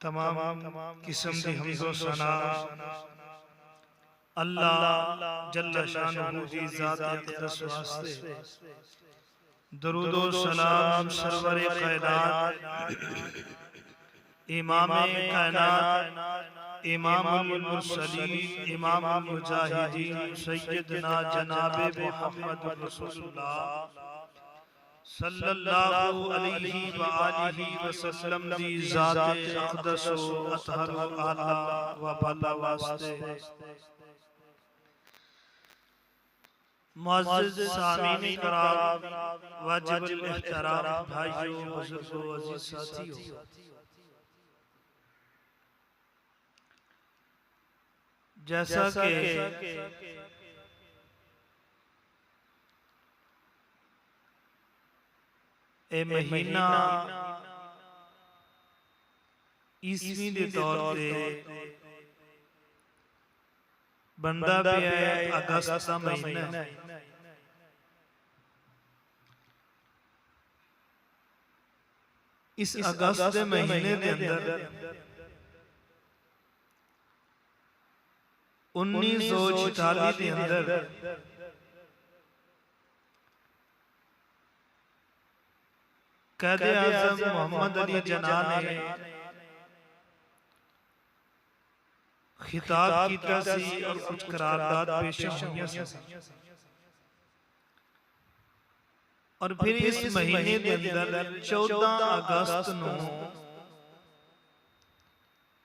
तमाम किस्म दी हमदो सना अल्लाह जल्ल शानुहु दी ज़ात अक़दस वास्ते दरूद व सलाम सरवर कायनात इमाम कायनात इमामुल मुरसलीन इमामुल मुजाहिदीन सय्यदना जनाब मुहम्मद रसूलुल्लाह सल्लल्लाहु अलैहि व आलिहि वसल्लम दी ज़ात अक़दस व अतहर आला व बाला वास्ते मुअज़्ज़िज़ सामीन कराम वाजिबुल एहतराम भाइयों बुजुर्गों अज़ीज़ साथियों जैसा कि ए महीना ईस्वी के तौर पे बनता पे है अगस्त का महीना इस अगस्त के महीने के अंदर 1946 के अंदर कायद-ए-आज़म मोहम्मद अली जिन्ना ने खिताब किया सी और कुछ करारदाद पेश हुई सी और फिर इस महीने के अंदर 14 अगस्त को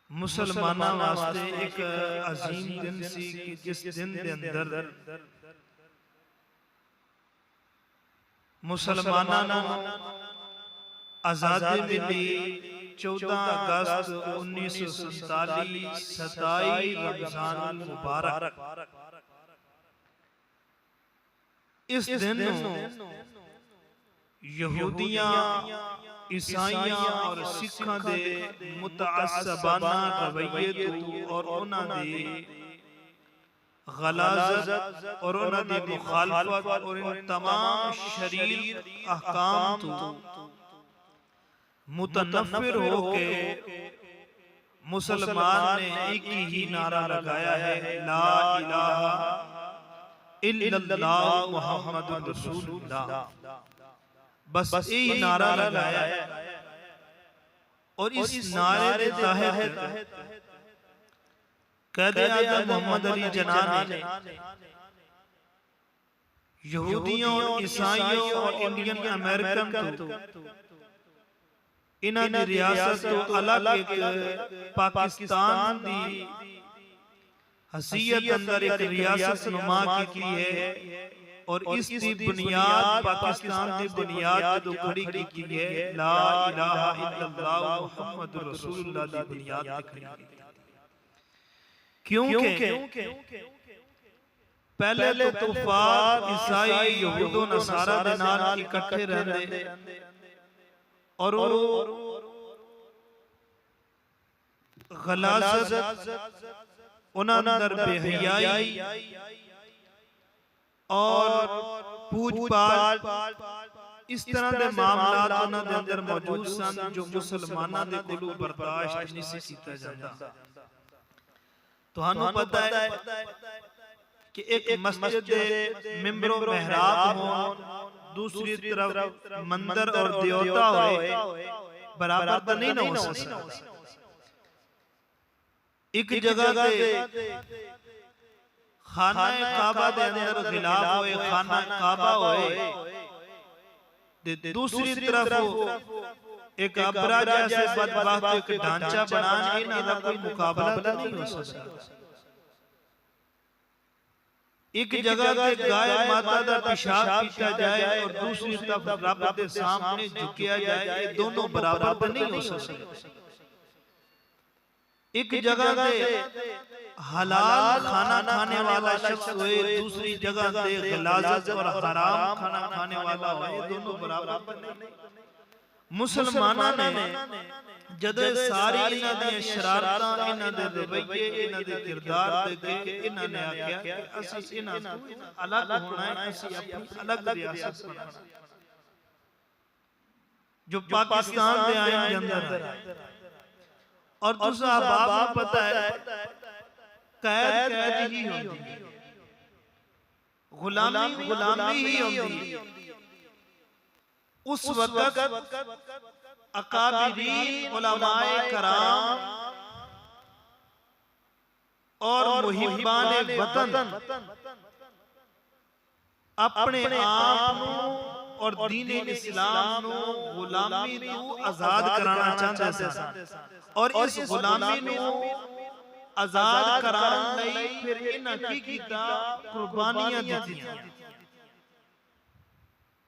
मुसलमाना वास्ते एक अजीम दिन सी कि जिस दिन दे अंदर मुसलमाना नूं आजादी मिली 14 अगस्त 1947 27 रमजान मुबारक। इस दिन यहूदियां ईसाइयां और सिखां दे मुतअस्सबाना रवैये तो और उन्हां दी गलाजत और उन्हां दी मुखालफत और इन तमाम शरीर अहकाम तो मुतनफ्फिर होके मुसलमान ने एक ही नारा लगाया है, ला इलाहा इल्लल्लाह मुहम्मदुर रसूलुल्लाह। बस यही नारा लगाया है। और इस नारे के तहत क़ायद-ए-आज़म मोहम्मद अली जिन्ना ने यहूदियों और ईसाइयों और इंडियन अमेरिकन तो इन्हां दी रियासत तो अलग एक पाकिस्तान दी हसीयत अंदर एक रियासत नुमा की है। और इस दी बुनियाद पाकिस्तान दी बुनियाद जो खड़ी की है, ला इलाहा इल्लल्लाह मुहम्मदुर रसूलुल्लाह दी बुनियाद खड़ी है। क्योंकि पहले तो कुफार ईसाई यहूदो नसारा दे नाल इकट्ठे रहंदे और गलाजत उन्हां अंदर बेहयाई और पूछ-पाछ इस तरह के मामलात उन्हां दे अंदर मौजूद सन जो मुसलमानां दे कोलों बर्दाश्त नहीं सी कीता जांदा। तुहानू पता है कि एक मस्जिद दे मिंबरों मेहराब हों, दूसरी तरफ मंदिर और देवता होए, बराबर तो नहीं हो सकता। एक जगह ते खाना काबा दे अंदर गिलाफ होए, खाना काबा होए, दूसरी तरफ एक अबरा जैसे बदबख्त एक ढांचा बनाने इन्हां दा कोई मुकाबला नहीं हो सकता। एक जगह के गाय माता दा पेशाब पीता जाए और दूसरी तरफ रब के सामने झुकिया जाए, ये दोनों बराबर नहीं हो सकते। एक जगह पे हलाल खाना खाने वाला शख्स होए, दूसरी जगह पे गलाजत और हराम खाना खाने वाला होए, दोनों बराबर नहीं। मुसलमाना ने जद सारी इन्हां दी शरारतां, इन्हां दे रवैये, इन्हां दे किरदार देख के इन्हां ने आख्या कि असीं इन्हां तो अलग होना है, असीं अपनी अलग रियासत बनाना जो पाकिस्तान दे आइन दे अंदर। और दूसरा बाप को पता है कैद ही होती है, गुलामी ही होती है। उस वक्त अकाबिरीन उलमाए कराम और मुहिब्बाने वतन अपने आप और दीन इस्लाम नू गुलामी तू आजाद कराना चाहते सन। और इस गुलामी नू आजाद कराने लई फिर इन्हां की कीता, कुर्बानियां दित्तियां।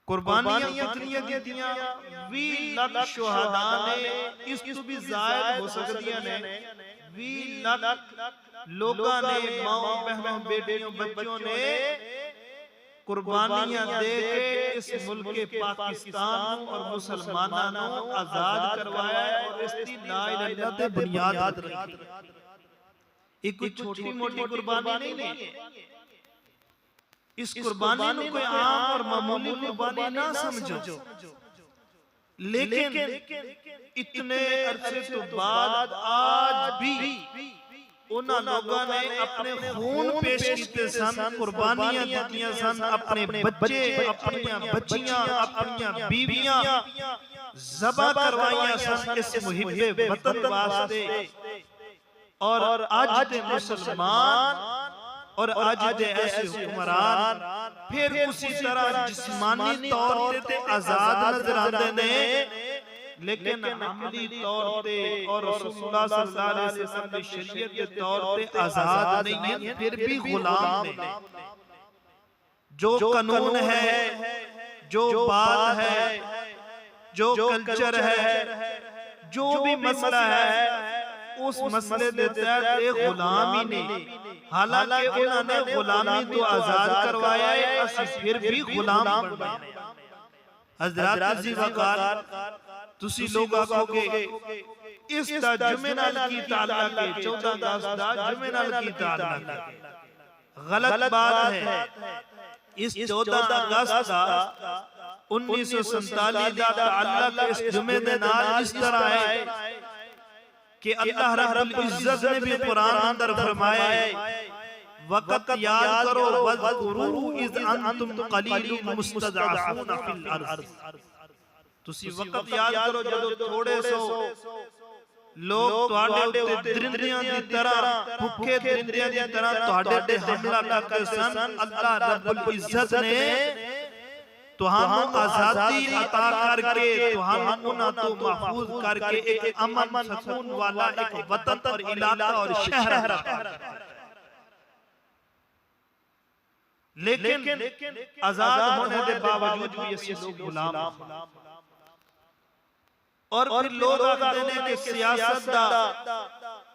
कुर्बानियां कितनियां कीतियां? 20 लाख शुहदा ने, इस तो भी जायद हो सकदियां ने। 20 लाख लोगां ने, माओ बहनों बेटियों बच्चों ने कुर्बानियां दे के इस मुल्क के पाकिस्तान और मुसलमानों को आजाद करवाया और इसकी ला इलाहा इल्लल्लाह ते बुनियाद रखी। एक कोई छोटी मोटी कुर्बानी नहीं है। इस कुर्बानी को कोई आम और मामूली कुर्बानी ना समझो, लेकिन इतने अरसे तो बाद आज भी उन्हां लोगों ने अपने खून पेश किए सन, कुर्बानियां दित्तियां सन, अपने बच्चे, अपनियां बच्चियां, अपनियां बीवियां ज़बह करवाइयां सन इस मुहिब्बे वतन वास्ते। और आज दे मुसलमान और आज दे ऐसे हुक्मरान फिर उसी तरह जिस्मानी तौर ते आजाद नजर आते ने, लेकिन अमली तौर पे और रसूलुल्लाह सल्लल्लाहु अलैहि वसल्लम की शरीयत के तौर पे आजाद नहीं है, फिर भी गुलाम नहीं। जो कानून है, जो बात है, जो कल्चर है, जो भी मसला है, उस मसले के तहत एक गुलाम ही नहीं। हालांकि उन्होंने गुलामी तो आजाद करवाया है, असि फिर भी गुलाम बन गए। हज़रात जी वकार तुसी लोग आखोगे इस जुमे नाल की ताल्लुक है, 14 अगस्त दा जुमे नाल की ताल्लुक है। गलत बात है। इस 14 अगस्त दा 1947 दा ताल्लुक इस जुमे दे नाल इस तरह है कि अल्लाह रब्बुल इज्जत ने भी कुरान अंदर फरमाया है, वक़्त याद करो वज़कुरू इज़ अंतुम क़लीलुन मुस्तज़अफ़ून फ़िल अर्ज़। तुसी वक़्त याद करो जदों थोड़े सो लोग तुहाडे उत्ते दरिंदियां दी तरह, भुखे दरिंदियां दी तरह तुहाडे ते हमला करते सन। अल्लाह रब्बुल इज्जत ने तुहानू आजादी अता करके तुहानू उन्हां तो महफूज करके एक अमन सुकून वाला एक वतन और इलाका और शहर रखा। लेकिन आजाद होने के बावजूद भी ये लोग गुलाम। और फिर लोग कहते हैं कि सियासत दा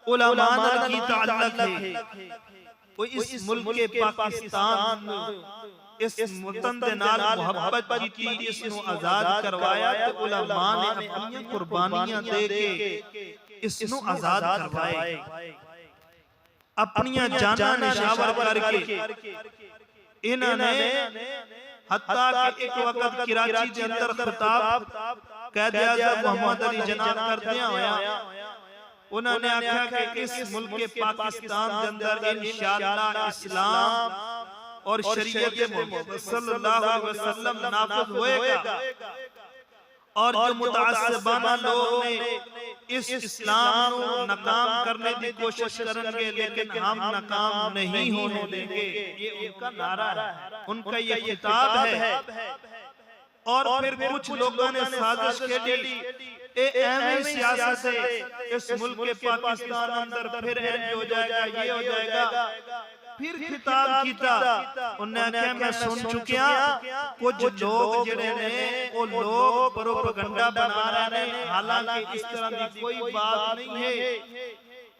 उलमा नाल की ताल्लुक है। कोई इस मुल्क के पाकिस्तान इस वतन दे नाल मोहब्बत की, इसनु आजाद करवाया तो उलमा ने अपनी कुर्बानियां दे के इसनु आजाद करवाए, अपनी जाना निशावर करके इन्होंने हत्ता कि एक वक्त कराची के अंदर खिताब कायदे आज़म मोहम्मद अली जनाब करदियां होया उन्होंने आख्या कि इस मुल्क के पाकिस्तान के अंदर इंशाअल्लाह इस्लाम और शरीयत मोहम्मद सल्लल्लाहु अलैहि वसल्लम नाफिज होएगा। और जो मुतअस्सिबाना लोग ने इस इस्लाम को नाकाम करने की कोशिश करेंगे, लेकिन हम नाकाम नहीं होने देंगे, ये उनका नारा है, उनका ये खिताब है। और फिर कुछ लोगों ने साजिश खेली, ऐसी सियासत है इस मुल्क के पाकिस्तान अंदर फिर हो जाएगा, ये हो जाएगा। फिर खिताब कीता, उन्हें क्या मैं सुन चुकिया कुछ लोग जिहड़े ने वो लोग प्रोपेगेंडा बना रहे हैं, हालांकि इस तरह की कोई बात नहीं है।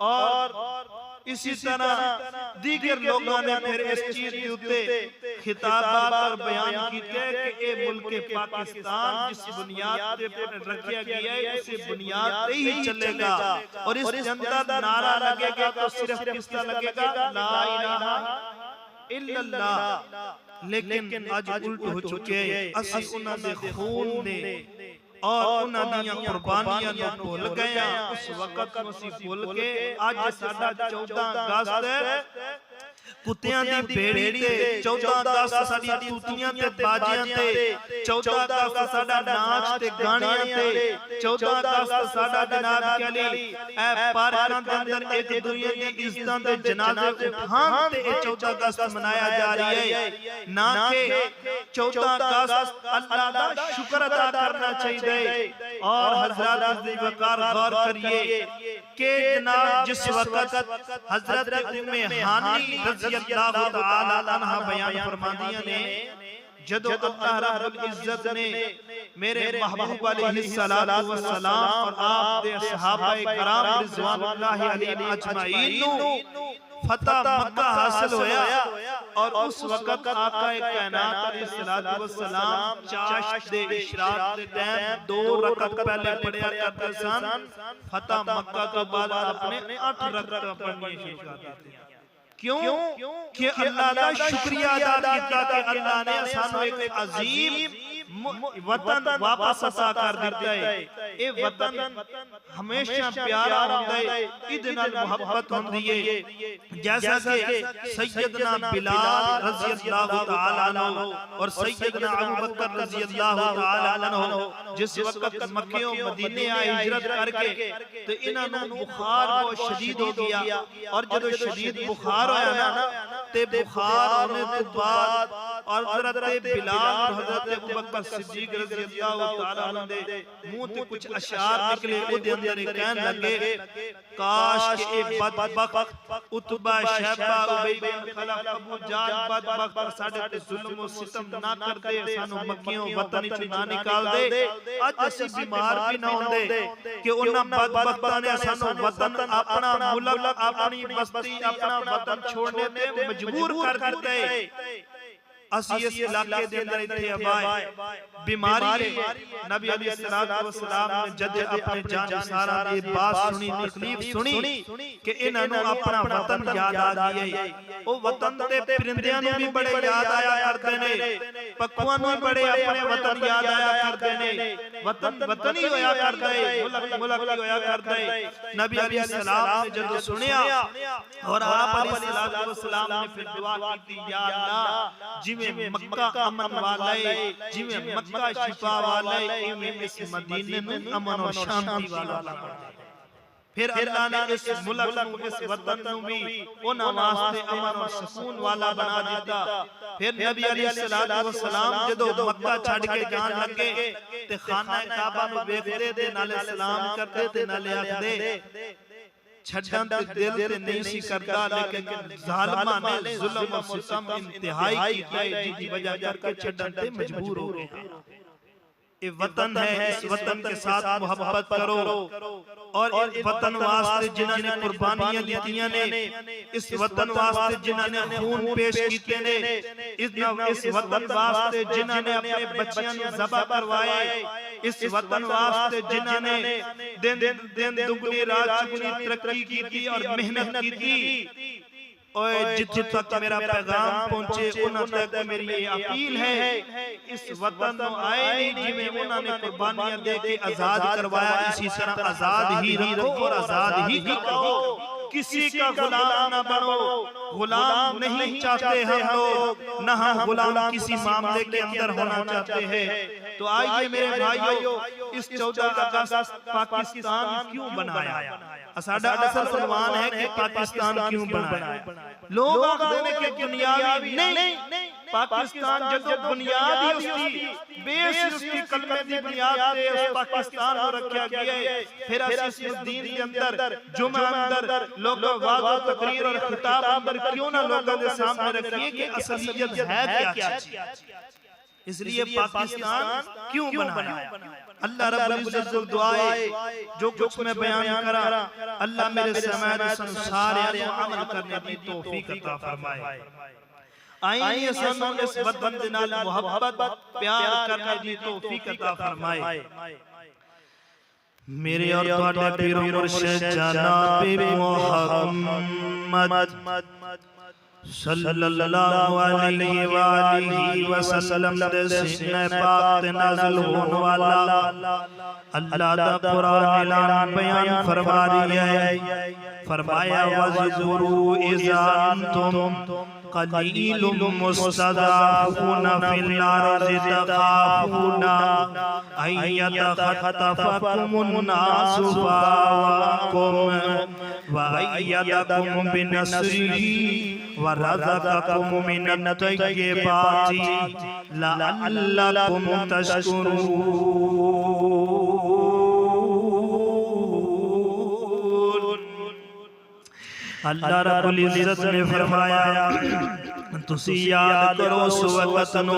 और इसी तरह दीगर लोगों ने फिर इस चीज के उत्ते खिताबात और बयान किए कि ये मुल्क के पाकिस्तान जिस बुनियाद पर रखा गया है उसी बुनियाद पे ही चलेगा। और इस जनता नारा लगेगा तो सिर्फ किसका लगेगा, ला इलाहा इल्लल्लाह। लेकिन आज उल्ट हो चुके, असी उन्हां दे खून ने और उन्हां दी कुर्बानियां नूं भुल गए। उस वक्त असी भुल के अज साडा 14 अगस्त कुत्तियां दी बेड़ी ते, 14 अगस्त साडी तूतियां ते बाजियां ते, 14 अगस्त साडा नाच ते गाणियां ते, 14 अगस्त साडा जनाब कली ए पार्कां दे अंदर एक दूजे दी इज्जतां दे जनाजे उठान ते 14 अगस्त मनाया जा रही है। ना के 14 अगस्त अल्लाह दा शुक्र अदा करना चाहिए। और हजरत दी वकार गौर करिए कि जनाब जिस वक्त हजरत उम्मे हानी रज़ी अल्लाह तआला अन्हा बयान फरमादियां ने, जदों अल्लाह रब्बुल इज्जत ने मेरे महबूब अलैहिस्सलातु वस्सलाम और आप दे सहाबाए किराम रिज़वानुल्लाहि अलैहिम अजमाइन नु फतह मक्का हासिल होया। और उस वक्त आकाए कायनात अलैहिस्सलातु वस्सलाम चाश दे इशराक दे टाइम 2 रकअत पहले पढ़या करते सन। फतह मक्का के बाद अपने 8 रकअत पढ़नी शुरू कर दी। क्यों कि अल्लाह का शुक्रिया अदा किया कि अल्लाह ने सानू एक अजीम वतन वापस अता कर दिता है। ये वतन हमेशा प्यारा होता है, इद नाल मोहब्बत होंदी है। जैसा कि सैयदना बिलाल रज़ी अल्लाह तआला अन्हु और सैयदना अबू बकर रज़ी अल्लाह तआला अन्हु जिस वक्त मक्के और मदीने आए हिजरत करके, तो इन्हां नूं बुखार बहुत शदीद हो गया। और जब शदीद बुखार होया ना, ते बुखार होने के बाद और हज़रत बिलाल और हज़रत अबू बकर सिद्दीक रज़ी अल्लाह तआला अन्हु दे मुंह ते कुछ अशार निकले ओदे अंदर कहन लगे काश के ए बदबख्त उतबा शैबा उबई बिन खलफ अबू जाल बदबख्त साडे ते जुल्म और सितम ना कर दे सानू मक्कियों वतन विच ना निकाल दे अज असी बीमार भी ना होंदे कि उन्हां बदबख्तां ने सानू वतन अपना मुल्क अपनी बस्ती अपना वतन छोड़ने ते मजबूर कर दिते असी इस इलाके दे अंदर इथे आबाए बीमारी नबी अलैहिस्सलातु वस्सलाम ने जद अपने जानसारा दी बात सुनी तकलीफ सुनी कि इन्हां नु अपना वतन याद आ गया ओ वतन ते परिंदियां नु भी बड़े याद आया करदे ने पक्कुआं नु बड़े अपने वतन याद आया करदे ने वतन वतन ही होया करदा है मुल्क ही होया करदा है नबी अलैहिस्सलाम ने जद सुनिया और आप अलैहिस्सलातु वस्सलाम ने फिर दुआ की या अल्लाह जिवें मक्का अमन वाला है जिवें मक्का शिफा वाला है इवें इस मदीने नु अमन और शांति वाला बना दे फिर अल्लाह ने इस मुल्क नु इस वतन नु भी उन्हां वास्ते अमन और सुकून वाला बना दिता फिर नबी अलैहिस्सलातु वस्सलाम जदों मक्का छड़ के जान लगे ते खाना काबा नु देखदे ते नाले सलाम करदे ते नाले आखदे छड़न ते दिल ते नहीं सी करता लेकिन जालिमां ने जुल्म और सितम इंतहाई कीता है जिसकी वजह करके छड़न ते मजबूर हो गए ये वतन है इस वतन के साथ मोहब्बत करो और इस वतन वास्ते जिन्हां ने कुर्बानियां दित्तियां ने इस वतन वास्ते जिन्हां ने खून पेश कीते ने इस वतन वास्ते जिन्हां ने अपने बच्चियां नु ज़बह करवाए इस वतन वास्ते जिन्हां ने दिन दुगनी रात चुगनी तरक्की की और मेहनत की और जिथे तक मेरा पैगाम पहुंचे उन्हां तक मेरी ये अपील है इस वतन नु आए नहीं जिवें उन्होंने कुर्बानियां दे के आजाद करवाया इसी तरह आजाद ही रखो और आजाद ही करो किसी का गुलाम ना बनो गुलाम नहीं चाहते हम लोग न हम गुलाम किसी मामले के अंदर होना चाहते हैं तो आइए मेरे भाइयों इस 14 अगस्त पाकिस्तान क्यों बनाया साडा असल उन्वान है कि पाकिस्तान क्यों बनाया लोग आखदे ने कि दुनियावी नहीं पाकिस्तान जदों बुनियाद ही उसकी बेस उसकी कलमे दी बुनियाद ते उस पाकिस्तान को रखा गया है फिर असी इस दीन के अंदर जुमा अंदर लोगों वाज़ तकरीर और खिताब अंदर क्यों ना लोगों के सामने रखिए कि असलियत है क्या चीज इसलिए पाकिस्तान क्यों बनाया अल्लाह रब्बुल इज्जत को दुआ है जो कुछ मैं बयान करा अल्लाह मेरे समाज संसार को अमल करने की तौफीक अता फरमाए आइए सानू इस वतन दे नाल मोहब्बत प्यार करने की तौफीक अता फरमाए मेरे और ਤੁਹਾਡੇ पीर मुर्शिद जनाब मोहम्मद सल्लल्लाहु अलैहि वसल्लम दे सीने पाक ते नाज़िल होने वाला अल्लाह दा कुरान ऐलान बयान फरमा रही है फरमाया वज़ुरू इज़ा अंतुम कलीलुम मुस्तज़अफ़ून फिल अर्ज़ि तख़ाफ़ूना अय्यतख़तफ़कुमुन नासु फ़ावकुम व अय्यदकुम बिनस्रिही व रज़क़कुम मिनत तय्यिबाति लअल्लकुम तशकुरून अल्लाह रब्बुल इज्जत ने फरमाया तुसी याद करो उस वक्त नु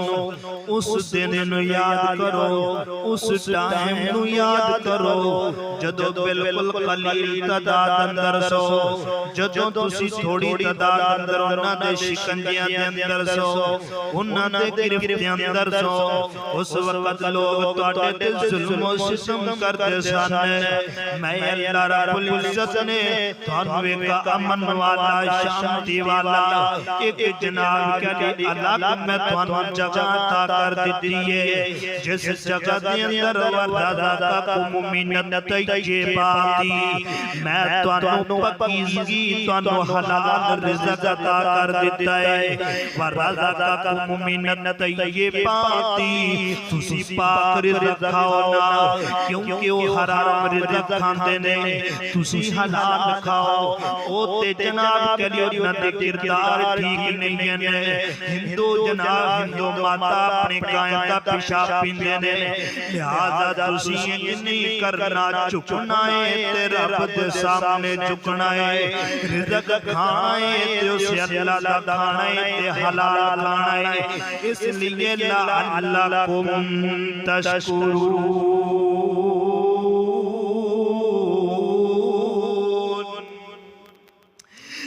उस दिन नु याद करो उस टाइम नु याद करो जदों बिल्कुल कलील तादाद अंदर सो जदों तुसी थोड़ी तादाद अंदर उन्हां दे शिकंजियां दे अंदर सो उन्हां दे गिरफ्त दे अंदर सो उस वक्त लोग तुहाडे ते जुल्म और सितम करदे सन मैं अल्लाह रब्बुल इज्जत ने तुहानू एक अमन वाला शांति वाला एक जनाब के अलग मैं तुहानू जगह अता कर दी है जिस जगह दे अंदर वरज़क़कुम मिनत तय्यिबाति मैं तुहानू पाकीज़गी तुहानू हलाल रिज़्क़ अता कर दिता है वरज़क़कुम मिनत तय्यिबाति तुसी पाक रिज़्क़ खाओ ना क्योंकि वो हराम रिज़्क़ खांदे ने तुसी हलाल खाओ ओ ते जनाब के लिए उन्हां दे किरदार ठीक नहीं पींदियां ने। हिंदू जनाब हिंदू माता अपने गाय का पेशाब पींदे ने, लिहाजा तुसी नहीं करना, झुकना है ते रब दे सामने झुकना है। रिज़्क खाना है ते उसे अल्लाह दा खाना है ते हलाल खाना है। इसलिए लअल्लकुम तशकुरून,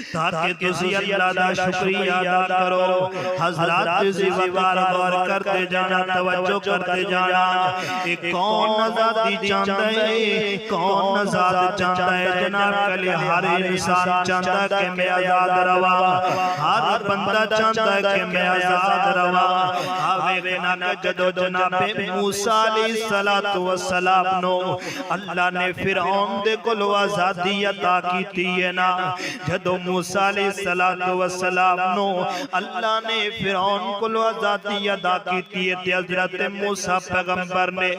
ताकि तुसी अल्लाह दा शुक्रिया अदा करो। हज़रात तुसी वकार गौर करते जाना, तवज्जो करते जाना। एक कौन आज़ादी चाहता है, कौन आज़ाद चाहता है? जनाब कले हर इंसान चाहता है कि मैं आज़ाद रवा, हर बंदा चाहता है कि मैं आज़ाद रवा। आवे ना जदो जनाब मूसा अलैहिस्सलातु वस्सलाम नो अल्लाह ने फिरौन दे कोल आज़ादी अता कीती है ना, जदो मूसा अलैहिस्सलातु वस्सलाम नो अल्लाह ने फिरौन कोल आज़ादी अदा कीती है ते हज़रत मूसा पैगंबर ने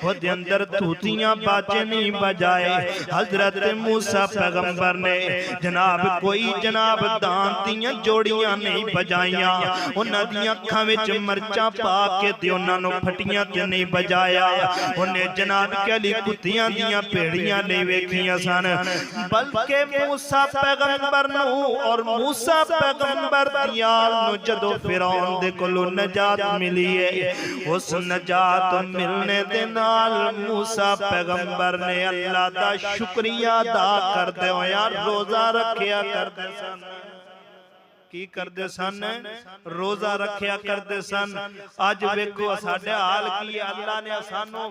ओदे अंदर तूतियां बाजे नहीं बजाए। हज़रत मूसा पैगंबर ने जनाब कोई जनाब दांत दियां जोड़ियां नहीं बजाइयां, उन्हां दियां अखां विच मरचां पा के ते उन्हां नूं फटियां ते नहीं बजाया। उन्हें जनाब कली कुत्तियां दियां भेड़ियां नहीं वेखियां सन, बल्कि मूसा पैगंबर और मूसा पैगंबर दियाल नु जदों फिरौन दे कोलों नजात मिली है, उस नजात मिलने दे नाल मूसा पैगंबर ने अल्लाह दा शुक्रिया अदा करदे होया रोजा रखिया करदे सन। की करदे सन? रोजा रखिया करदे सन। अज वेखो साडे हाल की, अल्लाह ने सानू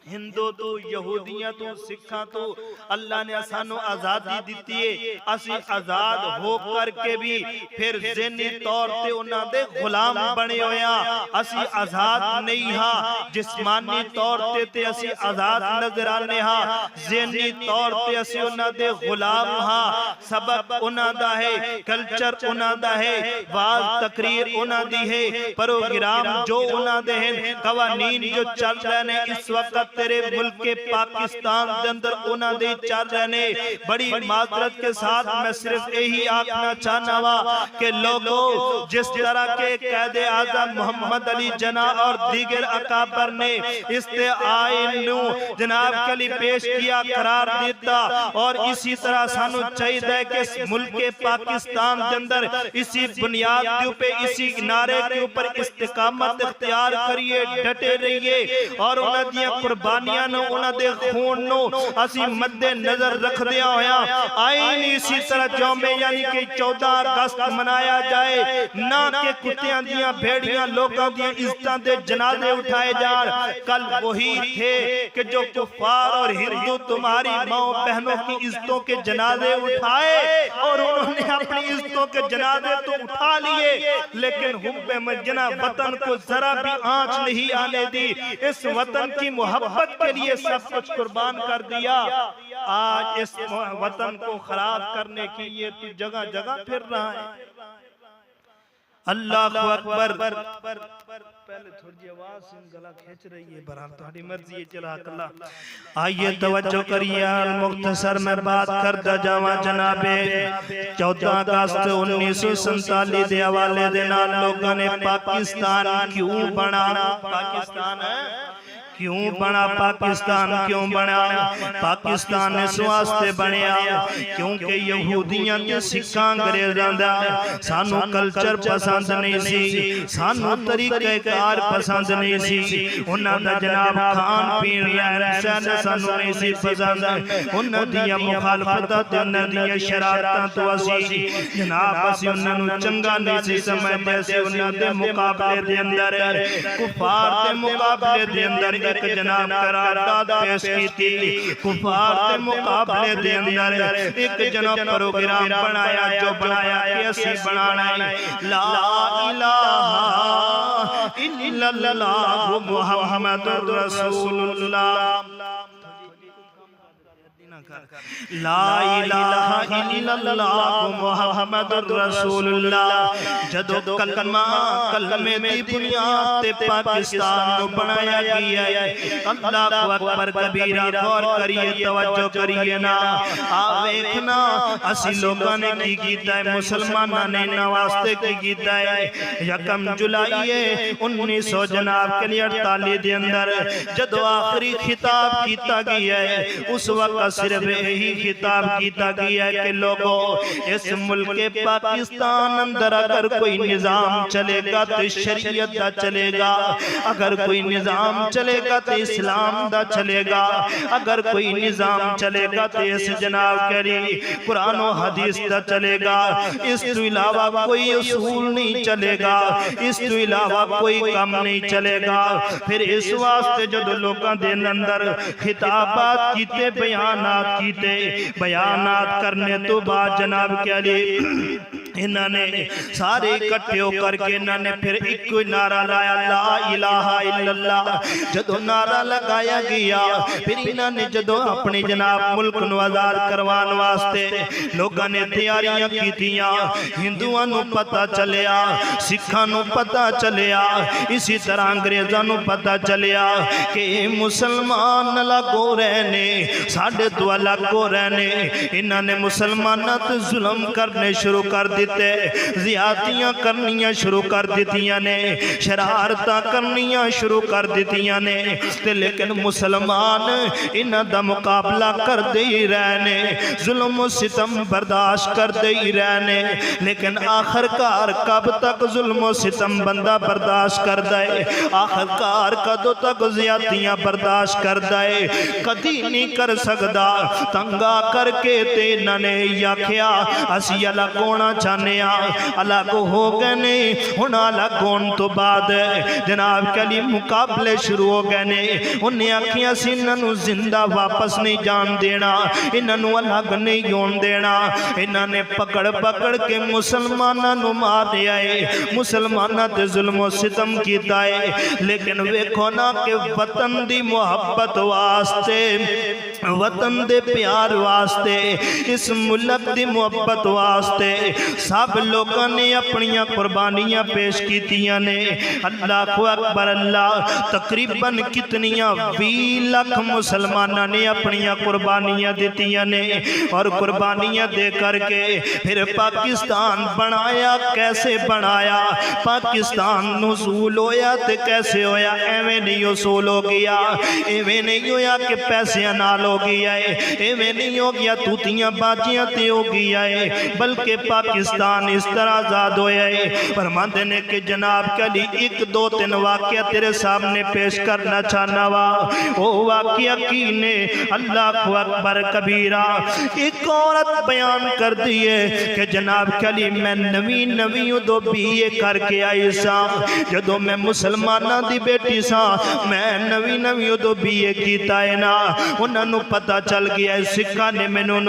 हिंदू तो यहूदियां तो सिखा तो अल्लाह ने सानू आजादी दी है। असी आजाद हो करके भी फिर ज़हनी तौर ते उन्हां दे गुलाम बने होया। असी आजाद नहीं हां, जिस्मानी तौर ते असी आजाद नजर आने हां, ज़हनी तौर ते असी उन्हां दे गुलाम हां। सबक उन्हां दा है, कल्चर उन्हां दा है, वाज तकरीर उन्हां दी है, प्रोग्राम जो उन्हां दे हैं, कवानीन जो चल रहे ने इस वक्त तेरे मुल्क के पाकिस्तान के अंदर उन्हां दे चल रहे ने। बड़ी माजरत के साथ मैं सिर्फ यही आखना चाहना वा कि लोगों जिस तरह के कायदे आज़म मोहम्मद अली जना और दीगर अकाबर ने इस्तेआइन नू जनाब के लिए पेश किया, करार दिता, और इसी तरह सानू चाहिए कि मुल्क के पाकिस्तान के अंदर इसी बुनियाद के ऊपर, इसी नारे के ऊपर इस्तिकामत इख्तियार करिए, डटे रहिए और उन्हां दी कुर्बानियां नु उन्हां दे खून नु असी मद्दे नजर रखदिया होया आईन इसी तरह जौमे यानी कि 14 अगस्त मनाया जाए, ना कि कुत्तियां दियां भेड़ियां लोकां दियां इज्जतां दे जनाजे उठाए जान। कल वही थे कि जो कुफार और हिंदू तुम्हारी माओ बहनों की इज्जतों के जनाजे उठाए और उन्होंने अपनी इज्जतों के जनाजे तो उठा लिए, लेकिन हुब्बे मजना वतन को जरा भी आंच नहीं आने दी। इस वतन की मोहब्बत के लिए सब कुछ कुर्बान कर दिया। आज इस वतन को खराब करने की ये तू जगह जगह फिर रहा है। अल्लाह अकबर। पहले थोड़ी आवाज से गला खींच रही है, बहरहाल तुम्हारी मर्जी है। चला अल्लाह आइए तवज्जो करिए, मुख्तसर में बात करता जावा। जनाबे 14 अगस्त 1947 के हवाले दे नाल लोगों ने पाकिस्तान क्यों बना, पाकिस्तान क्यों बना, पाकिस्तान क्यों बना? पाकिस्तान इस वास्ते बनया क्योंकि यहूदियां ते सिखां अंग्रेजां दा सानू कल्चर पसंद नहीं सी, सानू तरीक़ेकार पसंद नहीं सी, उन्हां दा जनाब खान पीन रहन सहन सानू नहीं सी पसंद। उन्हां दियां मुखालफतां ते उन्हां दियां शरारतां तो असी जनाब असी उन्हां नू चंगा नहीं सी समझदे। असी उन्हां दे मुकाबले दे अंदर कुफार दे मुकाबले दे अंदर एक जनाब करारदाद पेश की, कुफार के मुकाबले दे अंदर एक जनाब प्रोग्राम बनाया, जो बनाया कि असी बनाना है ला इलाहा इल्लल्लाह मुहम्मदुर रसूलुल्लाह, ला इलाहा इल्लल्लाह मुहम्मदुर रसूलुल्लाह। जदों कलमा कलमे दी बुनियाद ते पाकिस्तान नु बनाया गया है। अल्लाह अकबर कबीरा, गौर करिए, तवज्जो करिए ना। आ वेखना असी लोगों ने की कीता है, मुसलमाना ने इन्हां वास्ते की कीता है। 1 जुलाई 1900 जनाब के लिए 48 दे अंदर जदों आखिरी खिताब कीता गया है, उस वक्त सिर्फ यही खिताब कीता गया है कि लोगों, इस मुल्क के पाकिस्तान अंदर अगर कोई निजाम चलेगा तो शरीयत दा चलेगा, अगर कोई निजाम चलेगा तो इस्लाम दा चलेगा, अगर कोई निजाम चलेगा तो इस जनाब करी कुरान और हदीस दा चलेगा। इस तो इलावा कोई उसूल नहीं चलेगा, इस तो इलावा कोई काम नहीं चलेगा। फिर इस वास्ते जो लोगों के अंदर खिताबात कीते, बयानात कीते, बयानात करने तो बाद जनाब क्या इन्होंने सारे इकट्ठे होकर के इन्होंने फिर एक नारा लाया, ला इलाहा इल्लल्लाह। जदों नारा लगाया गया, फिर इन्होंने जदों अपने जनाब मुल्क नूं आजाद करवाने वास्ते लोगों ने तैयारियां कीतियां, हिंदुआं नूं पता चलिया, सिखां नूं पता चलिया, इसी तरह अंग्रेज़ां नूं पता चलिया कि मुसलमान अलग हो रहे ने, साडे तो अलग हो रहे ने। इन्होंने मुसलमानां ते जुल्म करने शुरू कर दिते, ज़ियादतियां करनियां शुरू कर दितियां ने, शरारतां करनियां शुरू कर दितियां ने। ते लेकिन मुसलमान इन्हां दा मुकाबला करदे ही रहने, जुल्म सितम बर्दाश्त करदे ही रहने। लेकिन आखिरकार कब तक जुल्म सितम बंदा बर्दाश्त करदा है? आखिरकार कदों तक ज़ियादतियां बर्दाश्त करदा है? कदी नहीं कर सकदा। तंगा करके ते इन्होंने आख्या असी अलग होना चाहने, अलग हो गए ने। हुण अलग होने तो बाद जनाब कली मुकाबले शुरू हो गए ने। उन्हें आखिया असीं इन्हां नूं जिंदा वापस नहीं जान देना, इन्हां नूं अलग नहीं होण देना। इन्होंने पकड़ पकड़ के मुसलमानां नूं मारिया है, मुसलमानां ते जुल्म सितम कीता है। लेकिन वेखो ना कि वतन दी मुहब्बत वास्ते, वतन दे प्यार वास्ते, इस मुल्क दी मुहब्बत वास्ते सब लोगों ने अपनियां कुर्बानियां पेश कीतियां ने। अल्लाह अकबर अल्लाह। तकरीबन कितनियां 20 लाख मुसलमाना ने अपनियां कुर्बानियां दितियां ने। और कुर्बानियां दे करके फिर पाकिस्तान बनाया। कैसे बनाया? पाकिस्तान नज़ूल होया ते कैसे होया? एवें नहीं उसूल हो गया, एवें नहीं होया कि पैसे नाल हो गया है, एवें नहीं हो गया तूतियां बाजियां ते हो गया है, बल्कि पाकिस्तान इस तरह आजाद होया है। फरमाते ने कि जनाब कली 1 2 3 वाकया तेरे सामने पेश करना चाहना वा। वो वाकया की ने? अल्लाह अकबर कबीरा। एक औरत बयान कर दी है कि जनाब कली मैं नवी नवी उदो बीए करके आई सा, जदों मैं मुसलमाना दी बेटी सा, मैं नवी नवी उदो बीए कीता है ना। उन्होंने पता चल गया सिखा ने मैनू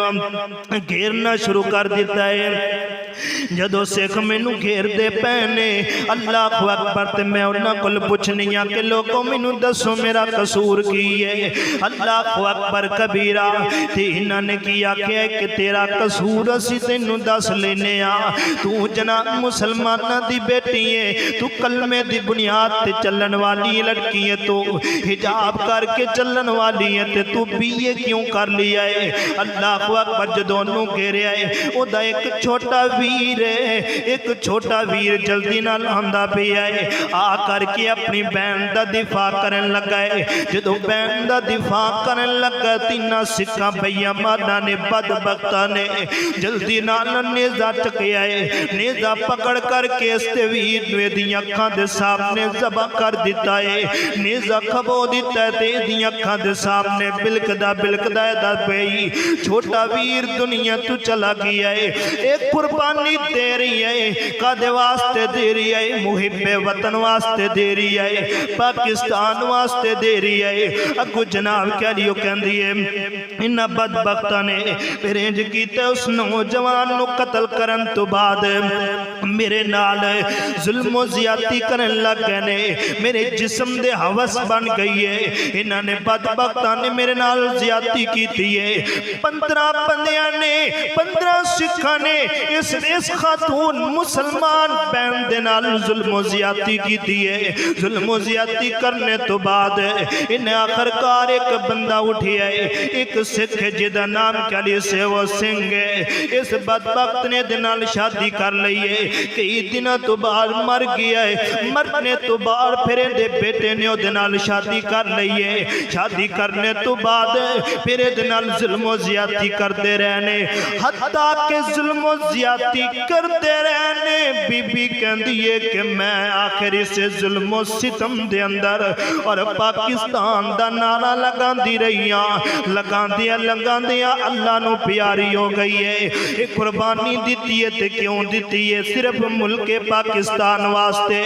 घेरना शुरू कर दिता है। जदों सिख मैनू घेरते पे ने, अल्लाह अकबर, ते मैं उन्हां कोल पुछनी आ कि लोगों मैनू दसो मेरा कसूर की है। अल्लाह अकबर कबीरा। ते इन्होंने की आख्या कि तेरा कसूर असी तेनू दस लेने आ। तू जनाब मुसलमाना दी बेटी है, तू कलमे दी बुनियाद ते चलन वाली लड़की है, तू हिजाब करके चलन वाली है, ते तू बीए क्यों कर लिया है? अल्लाह अकबर जदों नू घेरिया है, ओदा एक छोटा वीर है, एक छोटा वीर जल्दी नाल आंदा पिया है। आ करके अपनी बहन दा दिफा करन लगा है। जदों बहन दा दिफा करन लगा, तीना सिखा भैया माना ने बदबख्ता ने जल्दी नाल नेजा चकिया है। नेजा पकड़ करके इसते वीर नूं दी अखां दे सामने ज़बह कर दिता है। नेजा खबो दिता है ते दी अखां दे सामने बिलकदा बिलकदा दा पई। छोटा वीर दुनिया तू चला गया है। एक कुर्बानी दे रही है, कादे वास्ते दे रही है? मुहिब्बे वतन वास्ते दे रही है, पाकिस्तान वास्ते दे रही है। अगू जनाब कह लियो कहंदी है इन्हां बदबख्तां ने फिर इंज कीता, उस नौजवान नूं कतल करन तो बाद मेरे नाल जुल्म ज़्यादती करन लग गए ने, मेरे जिस्म दे हवस बन गई है। इन्होंने बदबख्तां ने मेरे नाल ज़्यादती की है। 15 बंदियां ने 15 सिखां ने इस खातून मुसलमान बहन दे नाल जुल्म ज़्यादती की है। जुल्म ज़्यादती करने तो बाद इन्हें आखिरकार एक बंदा उठिया है, एक सिख है जिहदा नाम कली सेवा सिंह है। इस बदबख्त ने दे नाल शादी कर ली है। कई दिनों तो बाद मर गया है। मरने तो बाद फिर इहदे बेटे ने उहदे नाल शादी कर ली है। शादी करने तो बाद फिर इहदे नाल जुल्म ज़्यादती करते रहने, हत्ता के जुल्म ज़्यादती करते रहने। बीबी कहती है कि मैं आखिर इस जुल्म सितम दे अंदर और पाकिस्तान दा नारा लगांदी रही हां। लगांदियां अल्लाह नू प्यारी हो गई है। एक कुर्बानी दी है ते क्यों दी है? सिर्फ मुल्क पाकिस्तान वास्ते,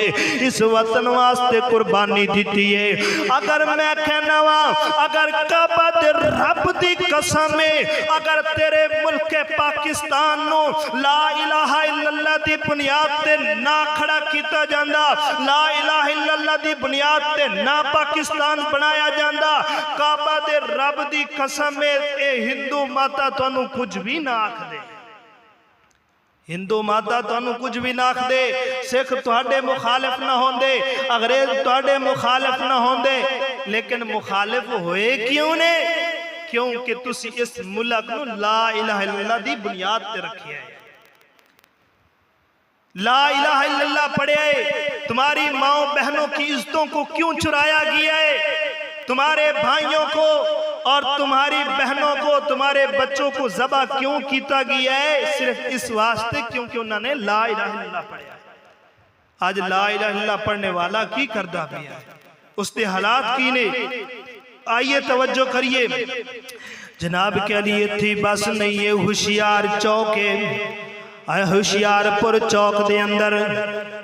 इस वतन वास्ते कुर्बानी दी है। अगर मैं कहना वा, अगर काबा दे रब दी कसम है, अगर तेरे मुल्क पाकिस्तान नो ला इलाहा इल्लल्लाह दी बुनियाद ते ना खड़ा किया जाता, ला इलाहा इल्लल्लाह दी बुनियाद ते ना पाकिस्तान बनाया जाता, काबा दे रब दी कसम है ए हिंदू माता तुहानू कुछ भी ना आख दे। हिंदू माता तुहानू कुछ भी ना आख दे। सिख तुहाडे मुखालिफ ना होंदे, अंग्रेज तुहाडे मुखालिफ ना होंदे, लेकिन मुखालिफ होए क्यों ने? क्योंकि तुसी इस मुल्क नू ला इलाहा इल्लल्लाह दी बुनियाद ते रखिया है। ला इलाहा इल्लल्लाह पढ़िया है। तुम्हारी माओ बहनों की इज्जतों को क्यों चुराया गया है? तुम्हारे भाइयों को और तुम्हारी बहनों को, तुम्हारे बच्चों को ज़बा क्यों किया गया है? सिर्फ इस वास्ते क्योंकि उन्होंने ला इलाहा इल्लल्लाह पढ़ा। आज ला इलाहा इल्लल्लाह पढ़ने वाला की करदा पिया, उसके हालात की ने। आइए तवज्जो करिए। जनाब के लिए थी बस नहीं है होशियार चौके, होशियारपुर चौक दे अंदर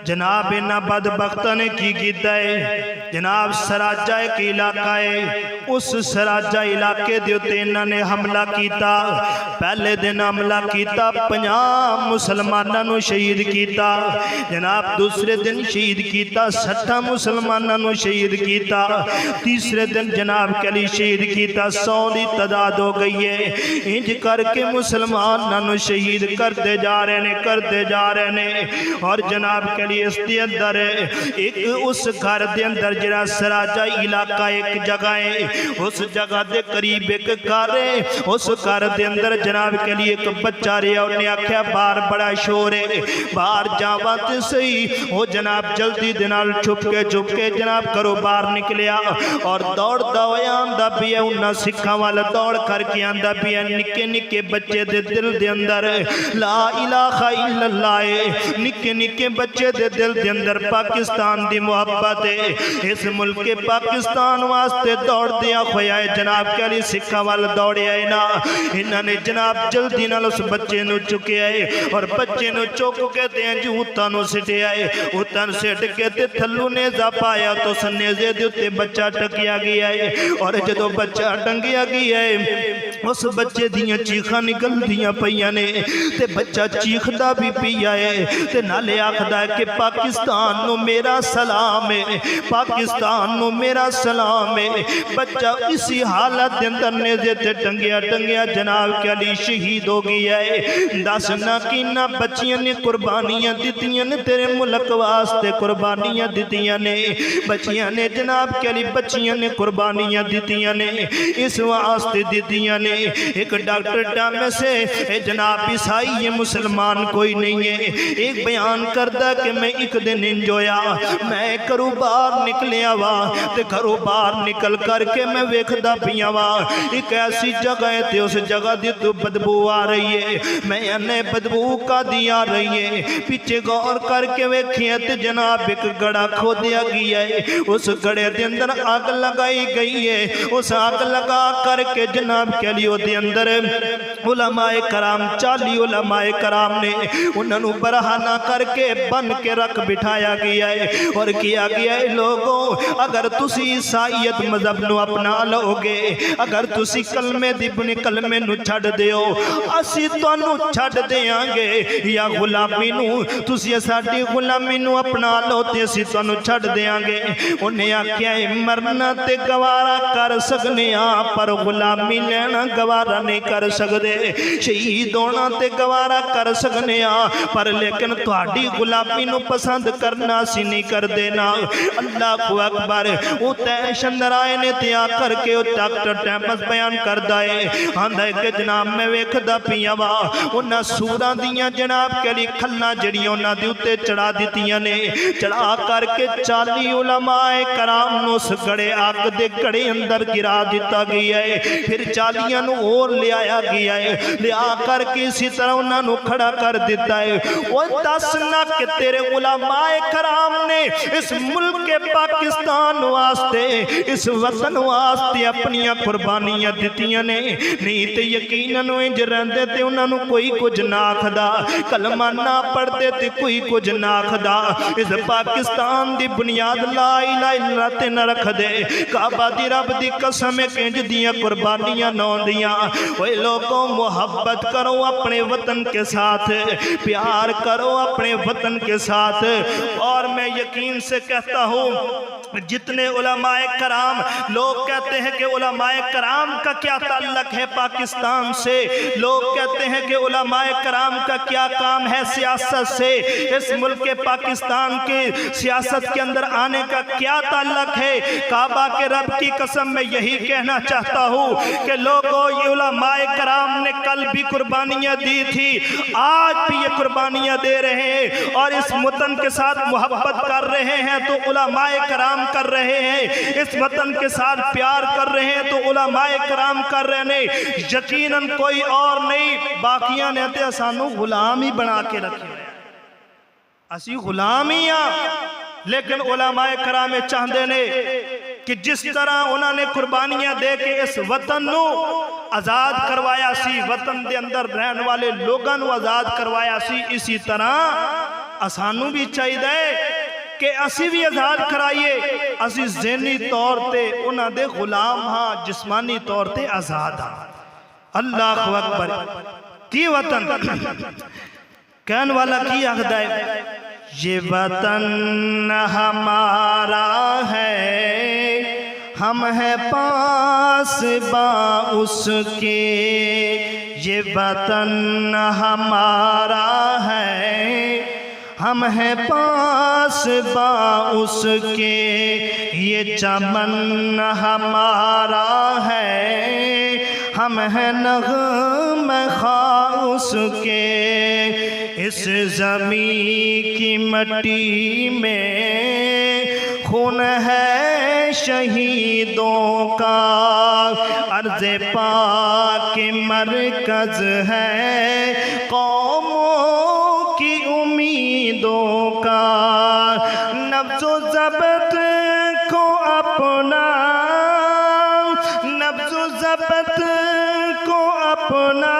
जनाब इन्हां बदबख्तां ने की कीता है। जनाब सराजा एक इलाका है, उस सराजा इलाके दे उत्ते इन्हां ने हमला किया। पहले दिन हमला किया, 50 मुसलमानां नूं शहीद किया। जनाब दूसरे दिन शहीद किया, 60 मुसलमानां नूं शहीद किया। तीसरे दिन जनाब कली शहीद किया, 100 की तादाद हो गई है। इंज करके मुसलमानां नूं शहीद करते जा रहे ने, करते जा रहे ने। और जनाब के लिए इसके अंदर एक उस घर के अंदर जरा सराजा इलाका एक जगह है, उस जगह के करीब एक घर है। उस घर के अंदर जनाब के लिए एक बच्चा रहा, उन्हें आख्या बाहर बड़ा शोर है, बाहर जावा तो सही। वो जनाब जल्दी दे नाल छुप के जनाब घरों बाहर निकलिया और दौड़दा होया आंदा पिया। उन्हां सिखां वाल दौड़ करके आंदा पिया। निक्के निक्के बच्चे दे दिल दे अंदर ला इलाहा इल्लल्लाह है। निक्के निक्के बच्चे दे दिल दे अंदर पाकिस्तान दी मुहब्बत है। इस मुल्क के पाकिस्तान वास्ते दौड़दिया होया है जनाब के लिए सिखा वाल दौड़े आए ना। इन्होंने जनाब जल्दी नाल उस बच्चे नूं चुकिया है और बच्चे नूं चुक के ते उत्तां नूं सिटिया है। उत्तां सिट के ते थल्लू नेज़ा पाया तो उस नेज़े दे उत्ते बच्चा टकिया गया है। और जदों बच्चा टंगिया गया है, उस बच्चे दियां चीखां निकलदियां पईयां ने ते बच्चा चीखदा भी पिया है ते नाले आखदा है कि पाकिस्तान नूं मेरा सलाम है, पाकिस्तान नूं मेरा सलाम है। बच्चा इसी हालत के अंदर नेज़े ते टंगिया टंगिया जनाब के अली शहीद हो गया है। दस ना किन्ना बच्चियां ने कुर्बानियां दित्तियां ने, तेरे मुल्क वास्ते कुर्बानियां दित्तियां ने। बच्चियां ने जनाब के अली बच्चियां ने कुर्बानियां दित्तियां ने, इस वास्ते दित्तियां ने। एक डॉक्टर डामे से जनाब ईसाई है, मुसलमान कोई नहीं है। एक बयान करदा कि मैं एक दिन इंजोया, मैं घरों बाहर निकलिया वा ते घरों बाहर निकल करके मैं वेखदा पिया वा एक ऐसी जगह है ते उस जगह दी तो बदबू आ रही है। मैं अन्ने बदबू का दी आ रही है। पीछे गौर करके वेखिया ते जनाब एक गड़ा खोदिया गया है। उस गड़े के अंदर आग लगाई गई है। उस आग लगा करके जनाब के वीडियो के अंदर उलमाए कराम 40 उलमाए कराम ने उन्होंने बरहाना करके बन के रख बिठाया गया है और किया गया है लोगों अगर तुसी ईसाईयत मजहब नू अपना लोगे अगर तुसी कलमे दी बने कलमे नू छड़ दिओ असी तुहानू छड़ देंगे या गुलामी नू तुसी साडी गुलामी नू अपना लो ते असी तुहानू छड़ देंगे। उन्हें आख्या मरना ते गवारा कर सकने पर गुलामी लेना गवारा नहीं कर सकते शहीद होना ते गवारा कर सकने पर लेकिन तुहाडी गुलामी नू पसंद करना सी नहीं कर देना। अल्लाह को अकबर वो तैशन नारायण ने त्या करके डॉक्टर टैमस बयान करदा है आंदा है कि जनाब मैं वेखदा पिया वा उन्हां सूरां दियां जनाब के लिए खल्लां जड़ियां उन्हां दे उत्ते चढ़ा दित्तियां ने चढ़ा करके 40 उलमाए कराम नू उस गड़े अग दे गड़े अंदर गिरा दिता गया है फिर 40 नू और लिया गया है लिया करके इसी तरह उन्होंने खड़ा कर दिता है। वो दस ना कि तेरे उलमाए कराम ने इस मुल्क के पाकिस्तान वास्ते इस वतन वास्ते अपनी कुर्बानियां दित्तियां ने नहीं तो यकीनन इंज रहंदे ते उन्होंने कोई कुछ ना आखदा कलमा ना पढ़ते ते कोई कुछ ना आखदा इस पाकिस्तान दी बुनियाद ला इलाहा इल्लल्लाह ते न रख दे काबा दी रब दी कसम इंज दियां कुर्बानियां ना होंदियां। ओए लोगों मोहब्बत करो अपने वतन के साथ प्यार करो अपने वतन के साथ और मैं यकीन से कहता हूँ जितने उलमाए कराम लोग कहते हैं कि उलमाए कराम का क्या ताल्लुक है पाकिस्तान से लोग कहते हैं कि उलमाए कराम का क्या काम है सियासत से इस मुल्क के पाकिस्तान के सियासत के अंदर आने का क्या ताल्लुक है काबा के रब की कसम मैं यही कहना चाहता हूँ कि लोगों ये उलमाए कराम ने कल भी कुर्बानियाँ दी थी आज भी ये कुर्बानियाँ दे रहे हैं और इस वतन के साथ मोहब्बत कर रहे हैं तो उलमाए कराम कर रहे हैं इस वतन के साथ प्यार कर रहे हैं तो उलमाए कराम कर रहे हैं यकीनन कोई और नहीं बाकियां ने ते सानू गुलाम ही बना के रखे असी गुलाम ही हाँ लेकिन उलमाए कराम चाहते ने कि जिस तरह उन्होंने कुर्बानियां दे के इस वतन नू आजाद करवाया सी वतन के अंदर रहने वाले लोगों को आजाद करवाया सी इसी तरह असानू भी चाहिए कि असी भी आजाद कराइए असी ज़हनी तौर पे उन्हां दे गुलाम हाँ जिस्मानी तौर पे आजाद हाँ। अल्लाह अकबर की वतन कहने वाला की आखदा है ये वतन हमारा है हम है पास बा उसके ये वतन हमारा है हम हैं पास बा उसके ये चमन हमारा है हम हैं नग़्मे खा उसके इस ज़मीं की मट्टी में खून है शहीदों का अर्ज़े पाक मरकज़ है कौमों की उम्मीदों का नब्ज़ो ज़ब्त को अपना नब्ज़ो ज़ब्त को अपना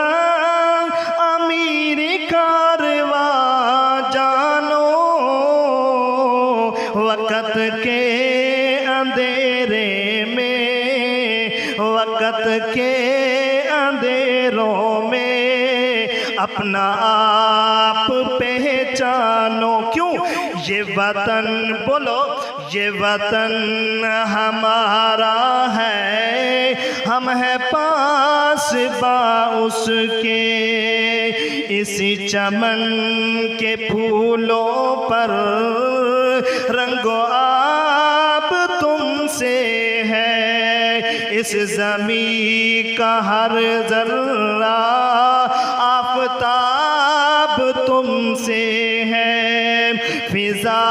अमीर कारवा जानो वक़्त के अंधेरे में वक़्त के अंधेरों में अपना आप पहचानो क्यों ये वतन बोलो ये वतन हमारा है हम हैं पास बा उसके इसी चमन के फूलों पर रंगो आप तुमसे है इस ज़मीं का हर ज़र्रा आफ़ताब तुमसे है फिज़ा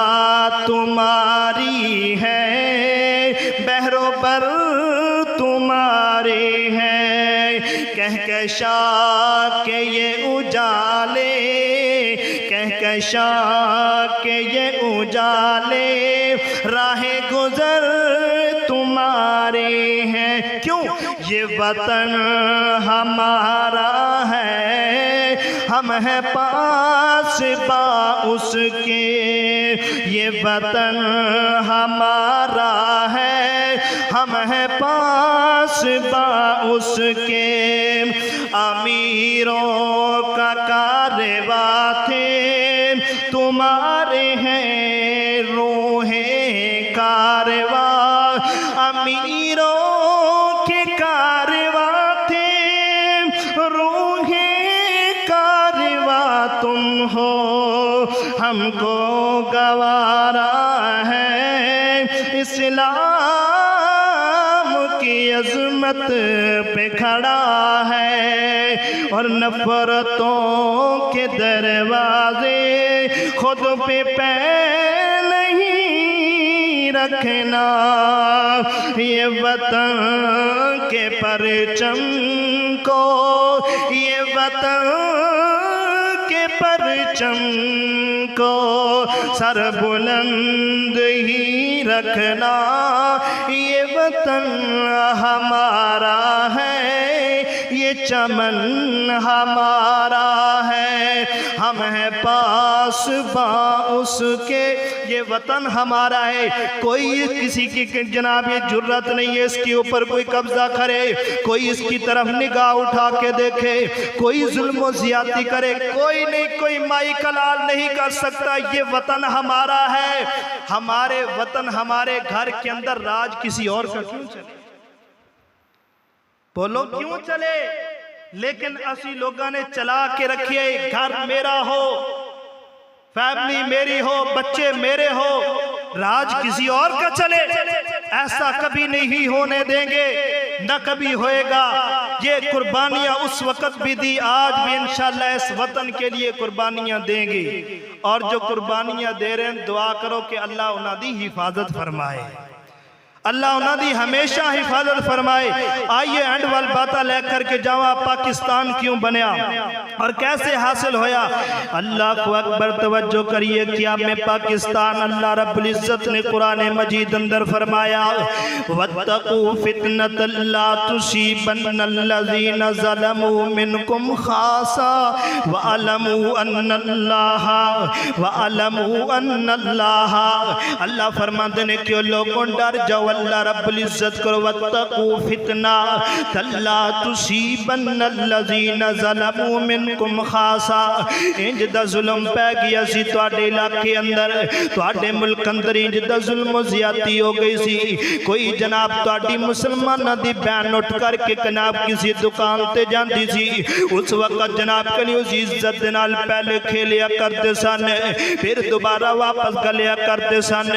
तुम्हारी है बहरो पर तुम्हारे हैं कहकशा के ये उजाले कहकशा के ये उजाले राह गुज़र तुम्हारे हैं। क्यों? ये वतन हमारा है, हम हैं पासबा उसके। ये वतन हमारा है, हम हैं पासबा उसके। अमीरों का कारवा थे, तुम्हारे हैं रोहे कारवा। अमीरों के कारवा थे, रोहे कारवा तुम हो। हमको गवारा है इस्लाम की अज़मत पे खड़ा है, और नफरतों के दरवाजे खुद पे नहीं रखना। ये वतन के परचम को, ये वतन के परचम को सर बुलंद ही रखना। ये वतन हमारा है, ये चमन हमारा है, हम हैं पासबा उसके। ये वतन हमारा है, कोई किसी की जनाब ये जुर्रत नहीं है इसके ऊपर कोई कब्जा करे, कोई इसकी तरफ निगाह उठा के देखे, कोई जुल्म ज़्यादती करे, कोई नहीं, कोई माई कलाल नहीं कर सकता। ये वतन हमारा है। हमारे वतन, हमारे घर के अंदर राज किसी और का क्यों चले? बोलो क्यों चले? लेकिन असी लोगों ने चला के रखिए, घर मेरा हो, फैमिली मेरी हो, बच्चे मेरे हो, राज किसी और का चले, ऐसा कभी नहीं होने देंगे, न कभी होएगा। ये कुर्बानियां उस वक्त भी दी, आज भी इंशाअल्लाह इस वतन के लिए कुर्बानियां देंगे। और जो कुर्बानियां दे रहे हैं, दुआ करो कि अल्लाह उन्हां दी हिफाजत फरमाए, अल्लाह उन्हां दी हमेशा हिफाजत फरमाए। आइए एंड वाल बाता लेकर के जावा पाकिस्तान क्यों बनया और कैसे हासिल होया। अल्लाह को अकबर, तवज्जो करिए, क्या में पाकिस्तान अल्लाह रब्बुल इज्जत ने कुरान मजीद अंदर फरमाया, वत्तकू फितनतन ला तुसीबन्नल्लज़ीना ज़लमू मिनकुम खासा वअलमू अन्नल्लाह। अल्लाह फरमाते हैं कि लोगों डर जाओ, अल्लाह रब्बुल इज्जत करो, वत्तकू फितना तल्ला तुसीबन्नल्लज़ीना ज़लमू मिनकुम खासा। इंज दा जुल्म पै गया सी तुहाडे इलाके अंदर, तुहाडे मुल्क अंदर इंज दा जुल्म ज़्यादती हो गई सी। कोई जनाब तुहाडी मुसलमानां दी बहन उठ करके जनाब किसी दुकान ते जांदी सी, उस वक्त जनाब कली उस इज्जत दे नाल पहले खेलिया करते सन, फिर दोबारा वापस गलिया करते सन।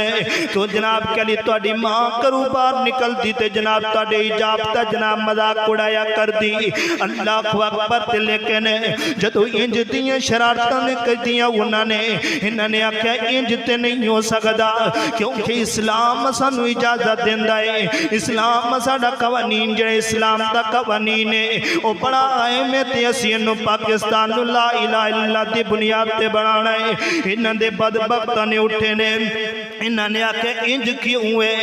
तो जनाब कली तुहाडी मां करू बाहर निकलती ते जनाब तुहाडे इजाबता जनाब मजाक उड़ाया कर दी। अल्लाह अकबर। लेकिन जदों इंज दियां शरारतां ने कदियां उन्होंने इन्होंने आख्या इंज ते नहीं हो सकता, क्योंकि इस्लाम सानू इजाजत देंदा है। इस्लाम साडा कवानीन जिहड़ा इस्लाम दा कवानीन है वो बड़ा अहम है, ते असीं इहनूं पाकिस्तान नूं ला इलाहा इल्लल्लाह दी बुनियाद ते बनाना है। इन्हां दे बदबख्तां ने उठे ने, इन्होंने आख्या इंज क्यों है,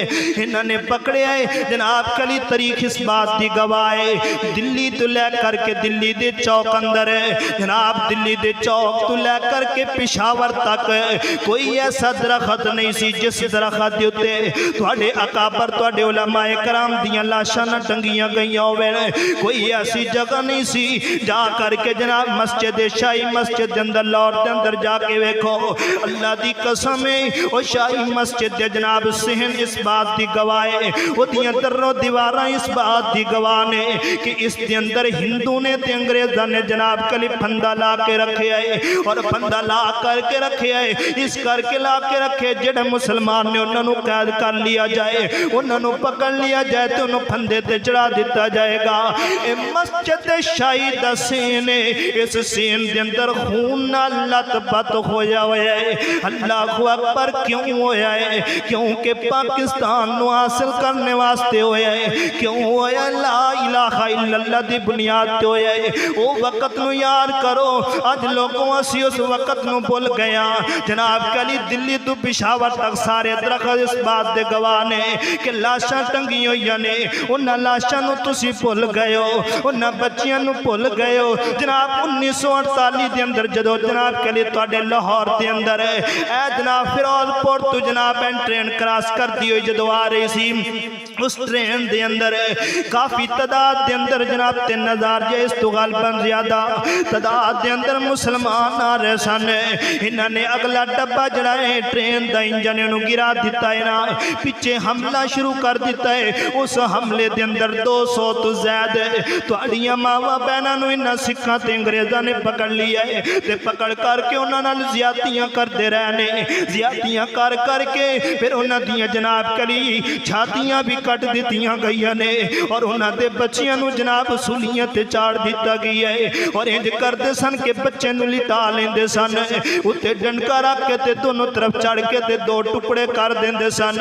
इन्होंने पकड़े है जनाब कली तारीख इस बात की गवाह है। दिल्ली तो लै करके दिल्ली दे चौक अंदर जनाब, दिल्ली दे चौक तो लै करके पेशावर तक कोई ऐसा दरखत नहीं सी जिस दरखत के उत्ते तुहाडे अकाबर तुहाडे उलमाए कराम दियां लाशां न टंगियां गईयां होवे। कोई ऐसी जगह नहीं सी जा करके जनाब मस्जिद शाही मस्जिद के अंदर लाहौर के अंदर जाके वेखो, अल्लाह की कसम है वो शाही मस्जिद दे जनाब सहन इस बात की गवाह है, उहदियां दर्रों दीवारां इस बात की गवाह ने कि इस दे अंदर हिंदू ने ते अंग्रेज़ां ने जनाब कली फंदा ला के रखे है, और फंदा ला करके रखे है इस करके ला के रखे जेड़े मुसलमान ने उन्होंने कैद कर लिया जाए, उन्होंने पकड़ लिया जाए तो उन्होंने फंदे ते चढ़ा दिता जाएगा। ये मस्जिद शाही दा सीन है, इस सीन के अंदर खून नाल लथपथ होया होया है। अल्लाह अकबर क्यों होया है? क्योंकि पाकिस्तान नूं हासिल करने वास्ते होया है, क्यों होया? ला इलाहा इल्लल्लाह दी बुनियाद ते होया है। वो वक्त नू याद करो, अज लोगों असी उस वक्त नू भुल गया। जनाब कली दिल्ली तो पिशावर तक सारे दरख्त इस बात दे गवाह ने कि लाशां टंगी होई ने, उन्हां लाशां नू तुसी भुल गए हो, उन्हां बच्चियां नू भुल गए हो। जनाब 1948 दे अंदर जदों जनाब कली तुहाडे लाहौर दे अंदर ए जनाब फिरोजपुर तो जनाब ट्रेन क्रॉस करती हुई जदों आ रही सी, उस ट्रेन दे अंदर काफी तादाद दे अंदर जनाब 3000 या इस तो गलबन ज्यादा तादाद दे अंदर मुसलमान आ रहे सन। इन्होंने अगला डब्बा जड़ा है ट्रेन का इंजन इन्हों गिरा दिता है ना, पिछे हमला शुरू कर दिता है। उस हमले के अंदर 200 तो ज्यादा तुहाड़ियां मावां बहनों इन्हां सिखां ते अंग्रेज़ां ने पकड़ लिया है ते पकड़ करके उन्हां नाल ज़्यादतियां करते रहने। ज़्यादतियां कर करके फिर उन्हां दियां जनाब कली छातियां भी कट दित्तियां गईयां ने और उन्हां दे बच्चियां नूं जनाब सूलियां ते चाड़ दिता गया है। और इंज करते सन कि बच्चे नूं लिटा लेंदे सन, उत्ते डंडा रख के ते दोनों तरफ चढ़ के ते 2 टुकड़े कर देंदे सन।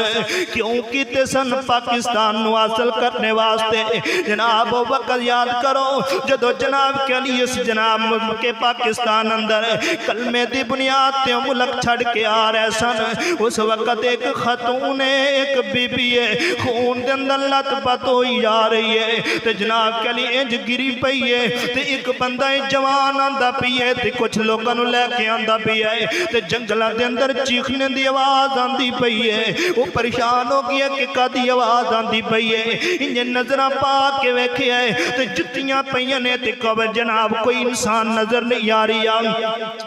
क्यों कीते सन? पाकिस्तान नूं हासिल करने वास्ते। जनाब वक्त याद करो जदों जनाब के लिए इस जनाब के पाकिस्तान अंदर कलमे की बुनियाद ते मुल्क छड़ के आ रहे सन। उस वक्त एक खतून एक बीबी है खून के अंदर लथपथ होई जा रही है ते जनाब के लिए इंज गिरी पई है ते एक बंदा जवान आंदा पई है ते कुछ लोगों नूं लैके आंदा पई है ते जंगलों के अंदर चीखने की आवाज आंदी पई है। वो परेशान हो गया कि कदी आवाज आंदी पई है। इंज नजर पा के वेख्या है ते जुत्तियां पईयां ने ते कबर जनाब कोई इंसान नजर नहीं आ रही आ।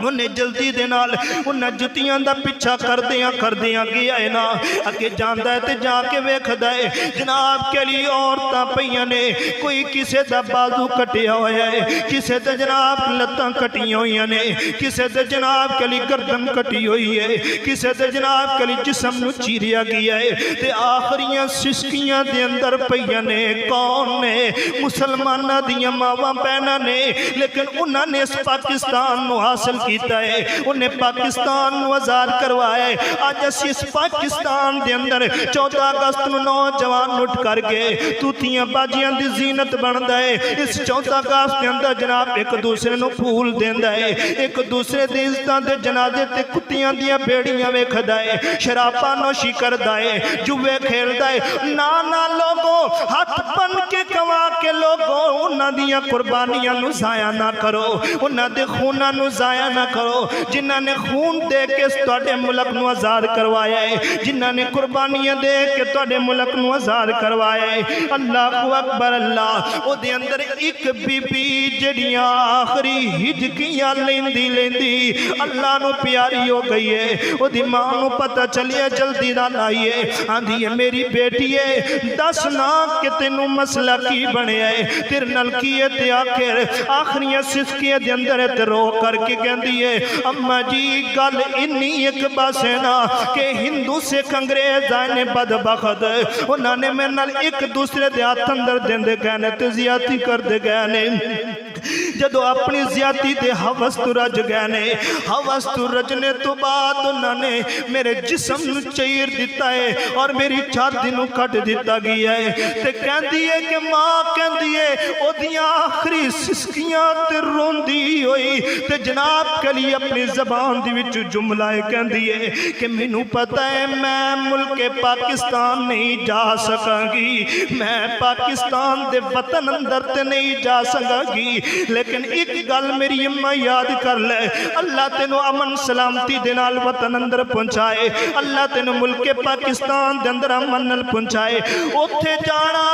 उन्हें जल्दी दे नाल उन्हां जुत्तियां दा पीछा करदियां गया है ना, अगे जांदा है ते जाके वेखदा है जनाब के लिए औरतां पईयां ने, कोई किसे दा बाजू कटिया होया है, किसे ते जनाब लत्तां कटियां होईयां ने, किसे ते जनाब के लिए गर्दन कटी हुई है, किसे ते जनाब के लिए जिस्म नूं चीरिया गया है ते आखिरियां सिसकियां दे अंदर पईयां ने। कौन ने? मुसलमानां दियां मावां बहनां ने। लेकिन उन्होंने इस पाकिस्तान नूं हासिल किया है, उन्हें पाकिस्तान नूं आज़ाद करवाया है। अज असीं इस पाकिस्तान दे अंदर 14 अगस्त नूं नौजवान उठ करके तूतियां बाजियां दी जीनत बनदा है। इस 14 अगस्त के अंदर जनाब एक दूसरे नूं फूल देंदा है, एक दूसरे दी इज्जतां दे जनाजे ते कुत्तियां दियां बेड़ियां वेखदा है, शराबा नोशी करदा है, जुए खेलदा है। ना ना लोगों हाथ बन के कमा के लोगों उन्हां दियां कुर्बानियां नूं जाया ना करो, उन्हां दे खूनां नूं जाया ना करो जिन्हां ने खून दे के तुहाडे मुल्क नूं आज़ाद करवाया है, जिन्हां ने कुर्बानियां दे के तुहाडे मुल्क नूं आज़ाद करवाया है। अल्लाहु अकबर अल्लाह। ओदे अंदर एक बीबी जड़ियां आखिरी हिजकियां लेंदी लेंदी अल्लाह नूं प्यारी हो गई है। ओदी मां नूं पता चलिया जल्दी नाल आई है, आंदी है मेरी बेटी है दस ना कि तेनू मसला की बनया है, तेरे नाल की है ते आखिर आखिरियां सिसकियां दे अंदर ते रो करके कहंदी है अम्मा जी गल इन्नी एक बस है ना कि हिंदू सिख अंग्रेज आए ने बदबख्त उन्होंने मेरे नाल एक दूसरे दे हाथ अंदर देंदे गए ने ते ज़्यादती करदे गए ने। जदों अपनी ज़्यादती दे हवस तो रज गए ने, हवस तो रजने तो बाद उन्होंने मेरे जिस्म नूं चीर दिता है और मेरी छाती नूं कट दिता गया है ते कहंदी है कि मां कहंदी है ओदियां आखिरी सिसकियां ते रोंदी होई ते जनाब कली अपनी ज़बान दे विच जुमला कहंदी है कि मैनू पता है मैं मुल्के पाकिस्तान नहीं जा सकांगी, मैं पाकिस्तान दे वतन अंदर ते नहीं जा सकांगी, लेकिन एक गल मेरी अम्मा याद कर ले, अल्लाह तेनों अमन सलामती दे नाल वतन अंदर पहुंचाए, अल्लाह तेनों मुल्के पाकिस्तान दे अंदर अमन नाल पहुंचाए। उत्थे जाना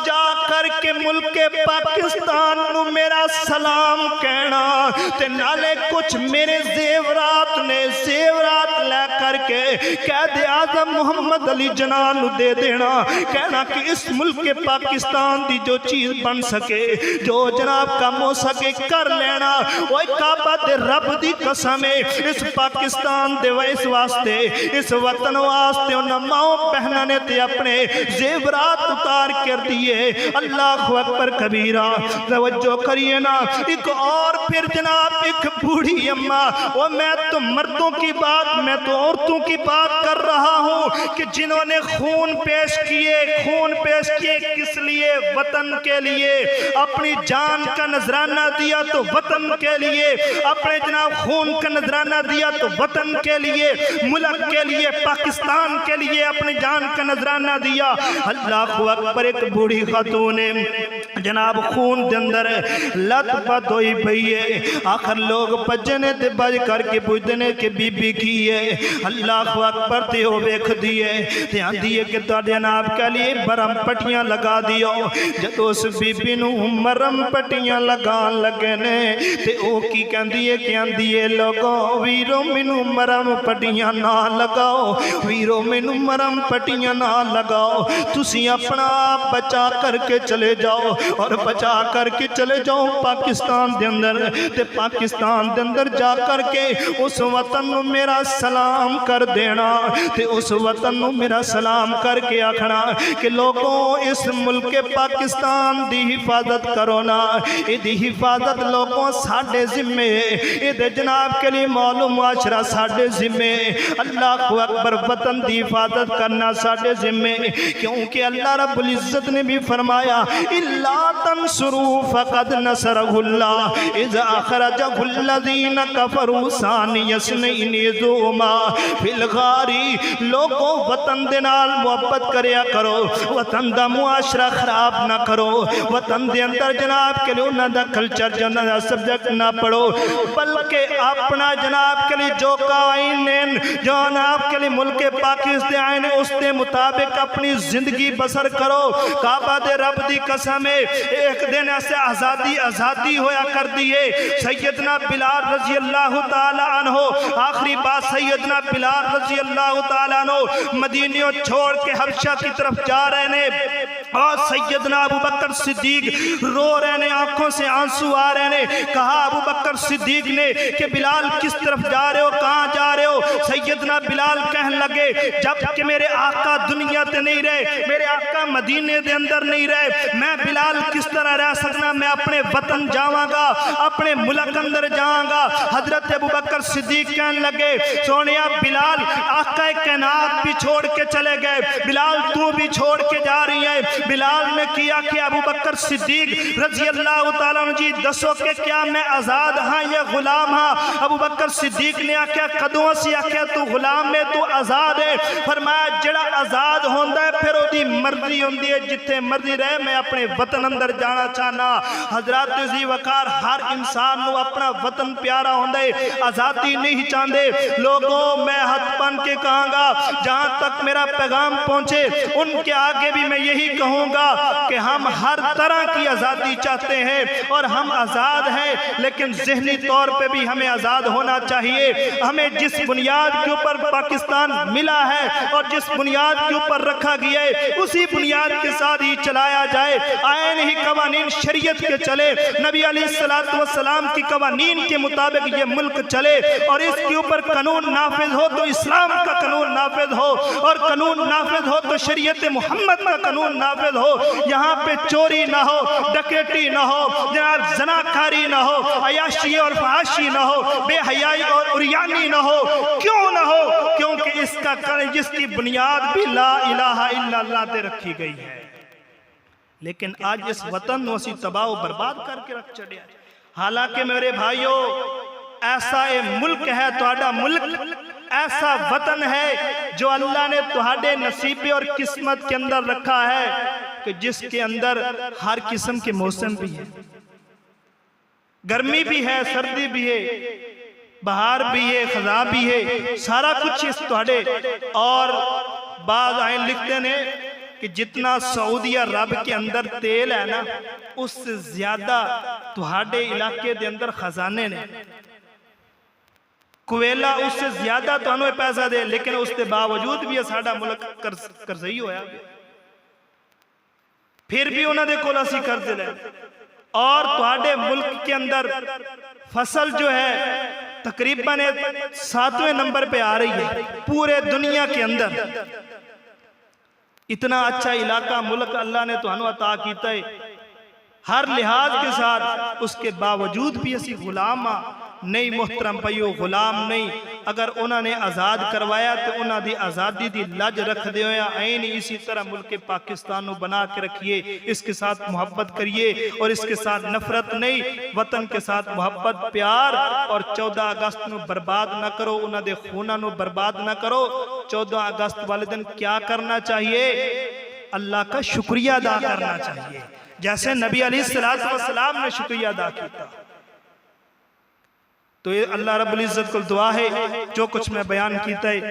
जा करके मुल्के पाकिस्तान नूं मेरा सलाम कहना ते नाले कुछ मेरे जेवरात ने जेवरात लै करके कैद आज़म मोहम्मद अली जिन्ना नूं दे देना, कहना कि इस मुल्के पाकिस्तान दी जो चीज़ बन सके, जो जनाब कम हो सके कर लेना। ओए काबा दे रब दी कसम है इस पाकिस्तान दे इस वास्ते इस वतन वास्ते उन्हां माओ बहना ने ते अपने जेवरात उतार कर दिए। अल्लाहु अकबर कबीरा। तवज्जो करिए ना। एक और फिर जनाब एक बूढ़ी अम्मा, वो मैं तो मर्दों की बात मैं तो औरतों की बात कर रहा हूँ, कि जिन्होंने खून पेश किए किस लिए? वतन के लिए। अपनी जान का नजराना दिया तो वतन के लिए, अपने जनाब खून का नजराना दिया तो वतन के लिए, मुल्क के लिए, पाकिस्तान के लिए अपनी जान का नजराना दिया। अल्लाहु अकबर। एक बूढ़ी खातून ने जनाब खून के अंदर लत पत होई पई है। आखिर लोग भजने ते बज करके पुछदे ने कि बीबी की है। अल्लाहु अकबर। ते ओ वेखदी है ते आंदी है कि तुहाडे जनाब के लिए मरम पट्टियां लगा दियो। जदों उस बीबी नूं मरम पट्टियां लगान लगे ने ते ओ की कहंदी है कि आंदी है लोगो वीरो मैनू मरम पट्टियां ना लगाओ, वीरो मैनू मरम पट्टियां ना लगाओ, तुसी अपना आप बचा करके चले जाओ और बचा करके चले जाओ पाकिस्तान के अंदर। ते पाकिस्तान के अंदर जा करके उस वतन नूं मेरा सलाम कर देना ते उस वतन नूं मेरा सलाम करके आखना कि लोगों इस मुल्क पाकिस्तान दी हिफाजत करो ना, इहदी हिफाजत लोगों साडे जिम्मे है, जनाब के लिए मालूम मुआशरा साडे जिम्मे। अल्लाहु अकबर। वतन की हिफाजत करना साडे जिम्मे, क्योंकि अल्लाह रब्बुल इज्जत ने भी फरमाया इल्ला तंसुरू फक़द नसरहुल्लाह इज़ अख़रजहुल्लज़ीना कफ़रू सानियस्नैनि इज़हुमा फिल गारी। लोगों वतन दे नाल मुहब्बत करया करो, वतन दा मुआशरा खराब ना करो, वतन दे अंदर जनाब के लिए उन्हां दा कल्चर उन्हां दा सब्जेक्ट ना पढ़ो, बल्कि अपना जनाब के लिए जो कायन जो जनाब के लिए मुल्क पाकिस्तान उसके मुताबिक अपनी जिंदगी बसर करो। काबा दे रब दी कसम है एक दिन ऐसे आज़ादी होया कर दिए। सैयदना बिलाल रजी अल्लाह ताला अन्हो, आखिरी बात सैयदना बिलाल रजी अल्लाह ताला अन्हो मदीने छोड़ के हबशा की तरफ जा रहे ने और सैयदना अबू बकर सिद्दीक रो रहे ने, आंखों से आंसू आ रहे ने। कहा अबू बकर सिद्दीक ने कि बिलाल किस तरफ जा रहे हो, कहाँ जा रहे हो? सैयदना बिलाल कहने लगे जब कि मेरे आका दुनिया ते नहीं रहे, मेरे आका मदीने दे अंदर नहीं रहे, मैं बिलाल किस तरह रह सकना? मैं अपने वतन जावांगा, अपने मुल्क अंदर जाऊंगा। हजरत अबू बकर सिद्दीक कहने लगे सोनिया बिलाल आका कायनात भी छोड़ के चले गए, बिलाल तू भी छोड़ के जा रही है। बिलाल ने किया कि अबू बकर सिद्दीक रजी अल्लाह तआला अन्हु जी दसो कि क्या मैं आजाद हाँ या गुलाम हाँ? अबू बकर सिद्दीक ने आख्या कदों असी आख्या तू गुलाम में तू आजाद है? फरमाया जड़ा आजाद होंदा है फिर ओदी मर्जी होंदी है, जिथे मर्जी रहे मैं अपने वतन अंदर जाना चाहना। हजरत जी वकार हर इंसान नू अपना वतन प्यारा होंदा है, आजादी नहीं चाहते। लोगों मैं हाथ बन के कहूँगा जहाँ तक मेरा पैगाम पहुँचे उनके आगे भी मैं यही कहूँगा कि हम हर तरह की आज़ादी चाहते हैं और हम आज़ाद हैं, लेकिन ज़हनी तौर पे भी हमें आज़ाद होना चाहिए। हमें जिस बुनियाद के ऊपर पाकिस्तान मिला है और जिस बुनियाद के ऊपर रखा गया है उसी बुनियाद के साथ ही चलाया जाए। आयन ही कवानीन शरीयत के चले, नबी अलैहिस्सलातु वस्सलाम की कवानीन के मुताबिक ये मुल्क चले और इसके ऊपर कानून नाफिज हो तो इस्लाम का कानून नाफिज हो और कानून नाफिज हो तो शरीयत मोहम्मद का कानून नाफिज हो। यहाँ पे चोरी ना हो, डकैती ना हो, जनाब जनाकारी ना हो, अयाशी और फहाशी ना हो, बेहयाई और उरियानी ना हो। क्यों ना हो? क्योंकि इसका जिसकी बुनियाद भी ला इलाहा इल्लल्लाह ते रखी गई है। लेकिन आज इस वतन को असी तबाह बर्बाद करके रख चढ़िया। हालांकि मेरे भाइयों ऐसा ये मुल्क है, तुहाडा मुल्क ऐसा वतन है जो अल्लाह ने तुहाडे नसीबे और किस्मत के अंदर रखा है कि जिसके अंदर हर किस्म के मौसम भी है, गर्मी भी है, सर्दी भी है, बहार भी है, खज़ां भी है, सारा कुछ इस तुहाडे। और बाद आए लिखते ने कि जितना सऊदी अरब के अंदर तेल है ना उससे ज्यादा तुहाडे इलाके दे अंदर खजाने ने। कुवेला उससे ज्यादा तुहानू पैसा दे, लेकिन उसके बावजूद भी साडा मुल्क कर्जई होया, फिर भी उन्होंने कोल असी कर्ज ले। और तुहाडे मुल्क के अंदर फसल जो है तकरीबन 7वें नंबर पे आ रही है पूरे दुनिया के अंदर। इतना अच्छा इलाका मुल्क अल्लाह ने तुहानू अता कीता है हर लिहाज के साथ, उसके बावजूद भी असी गुलाम हाँ नहीं मोहतरम भाईओ, गुलाम नहीं। अगर उन्होंने आज़ाद करवाया तो उन्होंने आज़ादी की लज रख दे। ऐन इसी तरह मुल्क पाकिस्तान को बना के रखिए, इसके साथ मोहब्बत करिए और इसके साथ नफरत नहीं, वतन के साथ मोहब्बत प्यार। और 14 अगस्त को बर्बाद ना करो, उन्होंने खूना को बर्बाद ना करो। 14 अगस्त वाले दिन क्या करना चाहिए? अल्लाह का शुक्रिया अदा करना चाहिए, जैसे नबी अलैहिस्सलाम ने शुक्रिया अदा किया। तो ये अल्लाह रब्बुल इज्जत को दुआ है जो कुछ मैं बयान कीता है